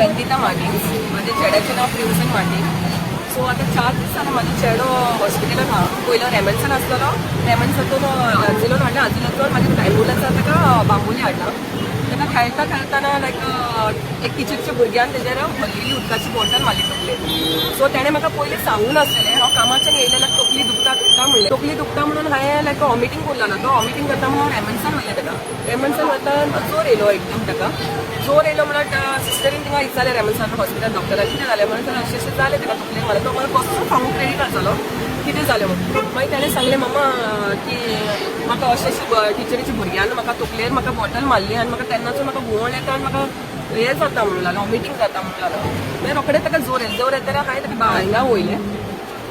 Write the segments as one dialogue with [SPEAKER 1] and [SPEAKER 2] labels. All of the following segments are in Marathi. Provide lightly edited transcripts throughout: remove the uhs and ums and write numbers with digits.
[SPEAKER 1] वंदिता मार्टिन्स, माझ्या चेड्याचें नाव प्रिन्सन मार्टिन. सो आता 4 दीस जाले म्हाजो चेडो हॉस्पिटलान आहा. पयलो रेमन्सान आसलेलो, रेमन्सातून आजिलोन हाडला, आजिलोन म्हाज्या एम्बुलन्सान ताका बांबोली हाडला. ताका खेळटा खेळटाना लायक एक टिचरीच्या भुरग्यान तेजेर भरलेली उदकाची बॉटल मारली तकलेर. सो तेणें म्हाका पयलीं सांगून नासलेलें, हांव कामाच्यान येयलें लायक तकली दुखता म्हणलें. तकली दुखता म्हणून हांवें लायक वॉमिटींग करून तो वॉमिटींग करता म्हणून रेमन्सान व्हरलें ताका. रेमन्सान वता जोर येयलो एकदम ताका. जोर येयलो म्हणल्यार सिस्टरीन थिंगा विचारलें रेमन्सान हॉस्पिटल डॉक्टराक कितें जालें म्हणून अशें अशें जालें ताका तकलेर मारलें. तो म्हाका कसो सांगूंक रेडी नासलो कितें जालें म्हणून. मागीर ताणें सांगलें मम्मा की म्हाका अशें अशें टिचरीच्या भुरग्यान म्हाका तकलेर म्हाका बॉटल मारली आनी म्हाका तेन्नाचो म्हाका घुंवळ येता आनी म्हाका हें जाता म्हणून लागलो, वॉमिटींग जाता म्हणून लागलो. मागीर रोखडें ताका जोर येता हांवें ताका हिंगा वयलें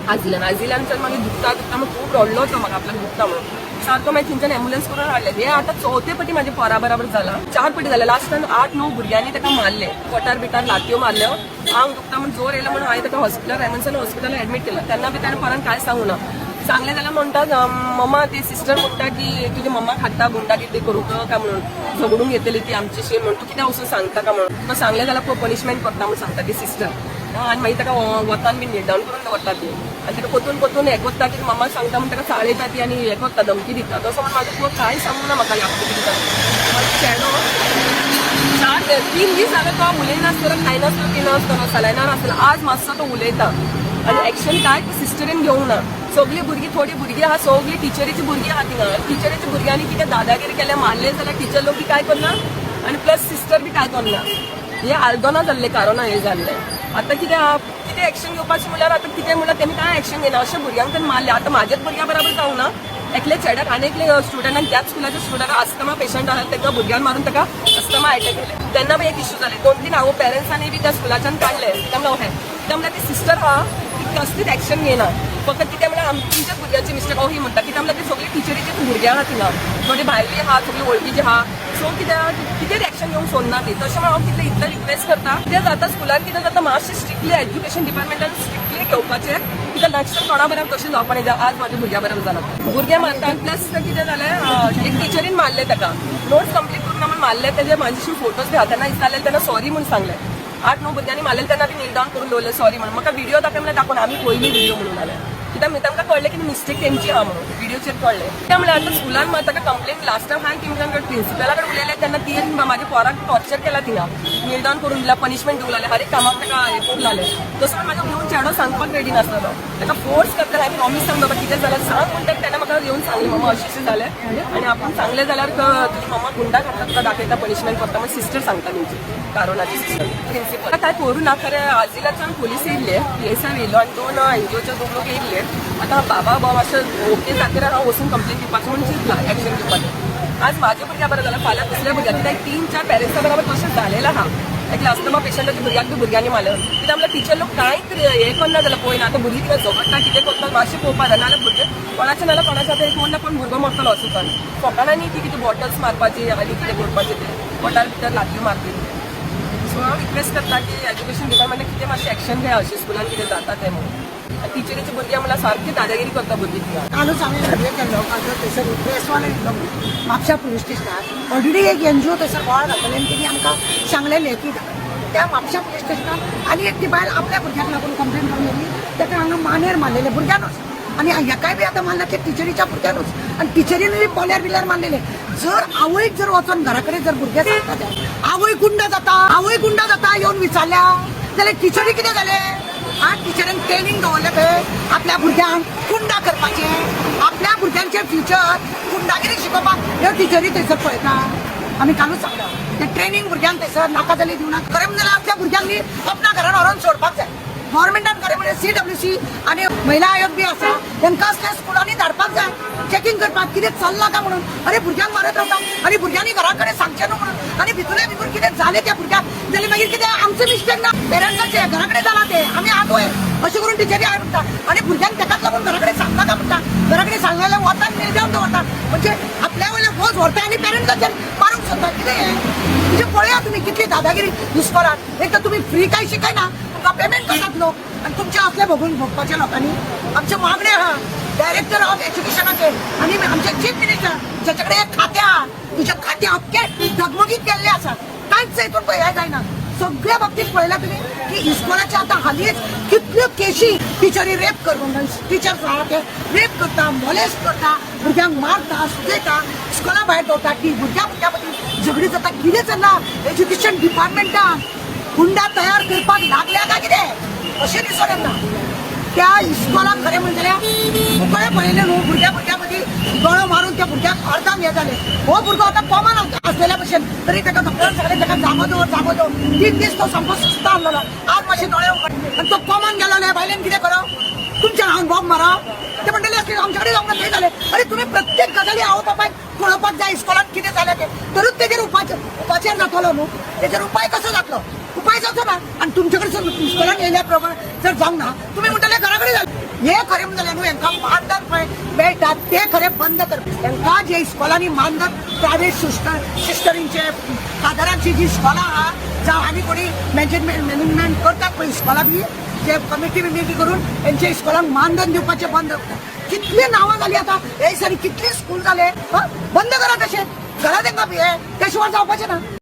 [SPEAKER 1] आजिल्यान मागीर दुखता म्हणून खूब रडलो तो म्हाका आपल्याक दुखता म्हणून. सारको मागीर थंयच्यान एम्बुलन्स करून हाडलें. हे आतां 4थी फावटी म्हाजे पोरा बराबर जाला. 4 फावटी जालें. लास्टान 8-9 भुरग्यांनी ताका मारलें, पोटार बिटार लातयो मारल्यो. आंग दुखता म्हणून जोर येयलो म्हणून हांवें ताका हॉस्पिटल रेमन्सान हॉस्पिटलान एडमीट केलं. तेन्ना बी ताणें पोरान कांय सांगूना. सांगलें जाल्यार म्हणटा मम्मा ती सिस्टर म्हणटा की तुजी मम्मा खाता गुंडागिरी करूंक काय म्हणून झगडूंक येतली ती आमचीशी म्हणून तूं कित्याक वचून सांगता काय म्हणून. तुका सांगलें जाल्यार पनिशमेंट करता म्हणून सांगता ती सिस्टर. आनी मागीर ताका वतान बी नील डावन करून दवरता ती आनी ताका पोतून हें करता की मम्मा सांगता म्हणून ताका चाळयता ती आनी हें करता धमकी दिता. तसो म्हणून म्हाजो खूब कांय सांगूना म्हाका ह्या कितें म्हाजो चेडो 3 दीस जाले तो उलयनासतना खायनासलो पिनासतना सलायनार आसलो. आज मातसो तो उलयता आनी एक्शन काय सिस्टरीन घेवंक ना. सगळीं भुरगीं थोडी भुरगीं आहा सगळीं टिचरीची भुरगीं आहा थिंगा. टिचरीच्या भुरग्यांनी कितें दादागिरी केलें मारलें जाल्यार टिचर लोक बी काय करना आनी प्लस सिस्टर बी काय करना. हे आल्दोना जाल्लें कारण हें जाल्लें. आतां कितें एक्शन घेवपाचें म्हणल्यार आतां कितें म्हणल्यार तेमी कांय एक्शन घेयना. अशें भुरग्यांक तेणी मारलें. आतां म्हाजेच भुरग्यां बराबर जावंक ना. एकले चेड्याक आनी एकले स्टुडंटाक त्याच स्कुलाच्या स्टुडंटाक अस्थमा पेशंट आहा ताका भुरग्यान मारून ताका अस्थमा अटॅक केले. तेन्ना बी एक इश्यू जाले. 2-3 हांव पेरंट्सांनी बी त्या स्कुलाच्यान काडले. कित्याक म्हणल्यार ती सिस्टर आहा ती कसलीच एक्शन घेयना. फक्त कितें म्हणल्यार आमच्या भुरग्यांची मिस्टेक हांव ही म्हणटा. कित्याक म्हणल्यार ती सगळी टिचरीची भुरगीं आहा थिंगा, थोडी भायली आहा सगळी वळखीची आहा. सो कितें एक्शन घेवंक सोदना ती. तशें म्हणून हांव इतलें रिक्वेस्ट करता कितें जाता स्कुलान कितें जाता मातशें स्ट्रिक्टली एज्युकेशन डिपार्टमेंटान स्ट्रिक्टली घेवपाचें. कित्याक नेक्स्ट कोणा बरोबर तशें जावपा न्ही. आज म्हाज्या भुरग्या बरोबर जालां. भुरग्यां मारता प्लस कितें जालें एक टिचरीन मारलें ताका. नोट्स कंप्लीट करून म्हणून मारलें. तेजे म्हाजेशी फोटोज बी आहा. तेन्ना दिसतालें तेन्ना सॉरी म्हणून सांगलें. 8-9 भुरग्यांनी मारलें तेन्ना बी नील डावन करून दवरलें सॉरी म्हणून. म्हाका व्हिडिओ दाखय म्हणल्यार दाखोवन आमी पयली व्हिडिओ म्हणून जालें. कित्याक तांकां कळलें की मिस्टेक तेंची आहा म्हणून व्हिडिओचेर कळलें. कित्याक म्हणल्यार आतां स्कुलान ताका कंप्लेन लास्ट टायम हांवें तेंच्या प्रिंसिपला कडेन उलयलें तेन्ना ती म्हाज्या पोराक टॉर्चर केला थिंगा. नील डावन करून दिला, पनिशमेंट दिवंक लागलें, हर एक कामाक ताका हें करून लागलें. तसो म्हाजो घेवन चेडो सांगपाक रेडी नासलो. ताका फोर्स करता हांवें प्रॉमीस सांग बाबा कितें जाल्यार सांग म्हणटा. तेन्ना म्हाका येवन सांगलें मम्मा अशें अशें जालें आनी आपूण सांगलें जाल्यार तुजी मम्मा गुंडा करता तुका दाखयता पनिशमेंट करता म्हणून सिस्टर सांगता तेंची कारोनाची सिस्टर. प्रिंसिपल काय करूं ना खरें आजिलाच्यान पुलीस येयल्ले, PSI येयलो आनी 2 NGOचे 2 लोक येयल्ले. आतां बाबा अशें ओके जातकीर हांव वचून कंप्लेन दिवपाचें म्हणून चिंतलां एक्शन घेवपाचें. आज म्हाज्या भुरग्यां बरें जालां, फाल्यां दुसऱ्या भुरग्यां कित्याक 3-4 पेरंट्सां बरोबर तशें जालेलें आहा. एक अस्थमा पेशंटाच्या भुरग्याक बी भुरग्यांनी मारलें. कित्याक म्हणल्यार टिचर लोक कांयच हें करना जाल्यार पळयना. आतां भुरगीं कितें झगडटा कितें करता मातशें पळोवपा जाय. नाल्यार भुरगें कोणाचें नाल्यार कोणाचें आतां एक कोण ना कोण भुरगो मरतलो वचून फकाणांनी ती कितें बॉटल्स मारपाची आनी कितें करपाचें तें पोटार भितर लातयो मारपी. सो हांव रिक्वेस्ट करता की एज्युकेशन डिपार्टमेंटान कितें मातशें एक्शन घेया अशें स्कुलान कितें जाता तें म्हणून. टिचरीची भुरग्यां म्हणल्यार सारकी दादागिरी करता भुरगीं थिंगा.
[SPEAKER 2] कालूच हांवें सर्वे केल्लो म्हाजो थंयसर प्रेसवाले येयल्लो म्हापशा पुलीस स्टेशनार. ऑलरेडी एक NGO थंयसर गोळा घातलें आनी तेणी आमकां सांगलेलें की त्या म्हापशा पुलीस स्टेशनार आनी एक ती बायल आपल्या भुरग्याक लागून कंप्लेन करून येयली. ताका हांगा मानेर मारलेले भुरग्यानूच आनी हेकाय बी आतां मारला ते टिचरीच्या भुरग्यानूच आनी टिचरीन बी पोल्यार बिल्यार मारलेले. जर आवयक जर वचोन घरा कडेन जर भुरगे सांगता ते आवय गुंड जाता येवन विचारल्या जाल्यार टिचरी कितें जालें. टिचरीन ट्रेनिंग दवरलें खंय आपल्या भुरग्यांक गुंडा करपाचें, आपल्या भुरग्यांचें फ्युचर गुंडागिरी शिकोवपाक ह्यो टिचरी थंयसर पळयता. आमी कालूच सांगला ते ट्रेनिंग भुरग्यांक थंयसर नाका जाली दिवना. खरें जाल्यार आपल्या भुरग्यांनी आपल्या घरान व्हरोन सोडपाक जाय. गव्हर्मेंटान खरें म्हणजे CWC आनी महिला आयोग बी आसा तांकां असल्या स्कुलांनी धाडपाक जाय चेकिंग करपाक कितें चल्लां काय म्हणून. अरे भुरग्यांक मारत रावता आनी भुरग्यांनी घरा कडेन सांगचें न्हू म्हणून. आनी भितून कितें जालें त्या भुरग्याक जाल्यार मागीर कितें आमचें मिस्टेक ना, पेरंट्साचें घरा कडेन जालां तें आमी आगोय अशें करून टिचरी हांवें म्हणटा. आनी भुरग्यांक ताकाच लागून घरा कडेन सांगता काय म्हणटा. घरा कडेन सांगलेलें वता नील डावन दवरता म्हणजे आपल्या वयले बोज व्हरता आनी पेरंट्साचेर मारूंक सोदता. कितें हें म्हणजे पळया तुमी कितली दादागिरी दुस्करात. एक तर तुमी फ्री कांय शिकयना, तुमकां पेमेंट करतात लोक आनी तुमचे असले भोगपाच्या लोकांनी. आमचे मागणे आहा डायरेक्टर ऑफ एज्युकेशनाचे आनी आमचे चीफ मिनिस्टर ज्याचे कडेन खातें आहा तुज्या खातें अख्खें डगमगीत केल्लें आसा. कांयच हितून हें जायना. सगळ्या बाबतीत पळयला तुम्ही की इस्कॉलाच्या आता हालीच कितल्यो केशी टिचरी रेप करून टिचर रेप करता मॉलेस्ट करता भुरग्यांक मारता सुजयता इस्कॉला भायर दवरता ती भुरग्यां मदीं झगडी जाता कितें चल्ला एज्युकेशन डिपार्टमेंटान हुंडा तयार करपाक लागल्या काय कितें अशें दिसून येता त्या इस्कॉलाक खरें म्हणजे मुकळे पळयले न्हू भुरग्यां मदीं गळो मारून त्या भुरग्याक अर्धांक हे जालें हो भुरगो आतां कॉमन आसलेल्या भशेन तरी ताका डॉक्टरान सांगलें ताका जागो दवर 3 दीस तो सामको सुस्त आसलेलो आज मातशे दोळे उगडले आनी तो कॉमन गेलो भायल्यान कितें करप तुमच्या हांव बॉम्ब मारप ते म्हणटले असले आमचे कडेन जावंक ना जालें अरे तुमी प्रत्येक गजाली आवय बापायक कळोवपाक जाय इस्कॉलान कितें जालें तें तरूच तेजेर उपाचेर जातलो न्हू तेजेर उपाय कसो जातलो उपाय जावचो ना आनी तुमचे कडेन इस्कॉलान येयल्या प्रमाण जर जावंक ना तुमी म्हणटले घरा कडेन जालें हे खरें म्हणटलें न्हू हांकां मानधन पळय मेळटा ते खरें बंद करप हांकां जे इस्कॉलांनी मानधन प्रायवेट सिस्टरींचे फादरांची जी इस्कॉलां आहा जावं आनी कोणी मॅनेजमेंट करतात पळय इस्कॉला बी जे कमिटी करून तेंचे इस्कॉलांक मानधन दिवपाचें बंद करतात कितली नांवां जालीं आतां हे सरी कितली स्कूल जाले बंद करा तशें घरा तांकां हे त्या शिवाय जावपाचें ना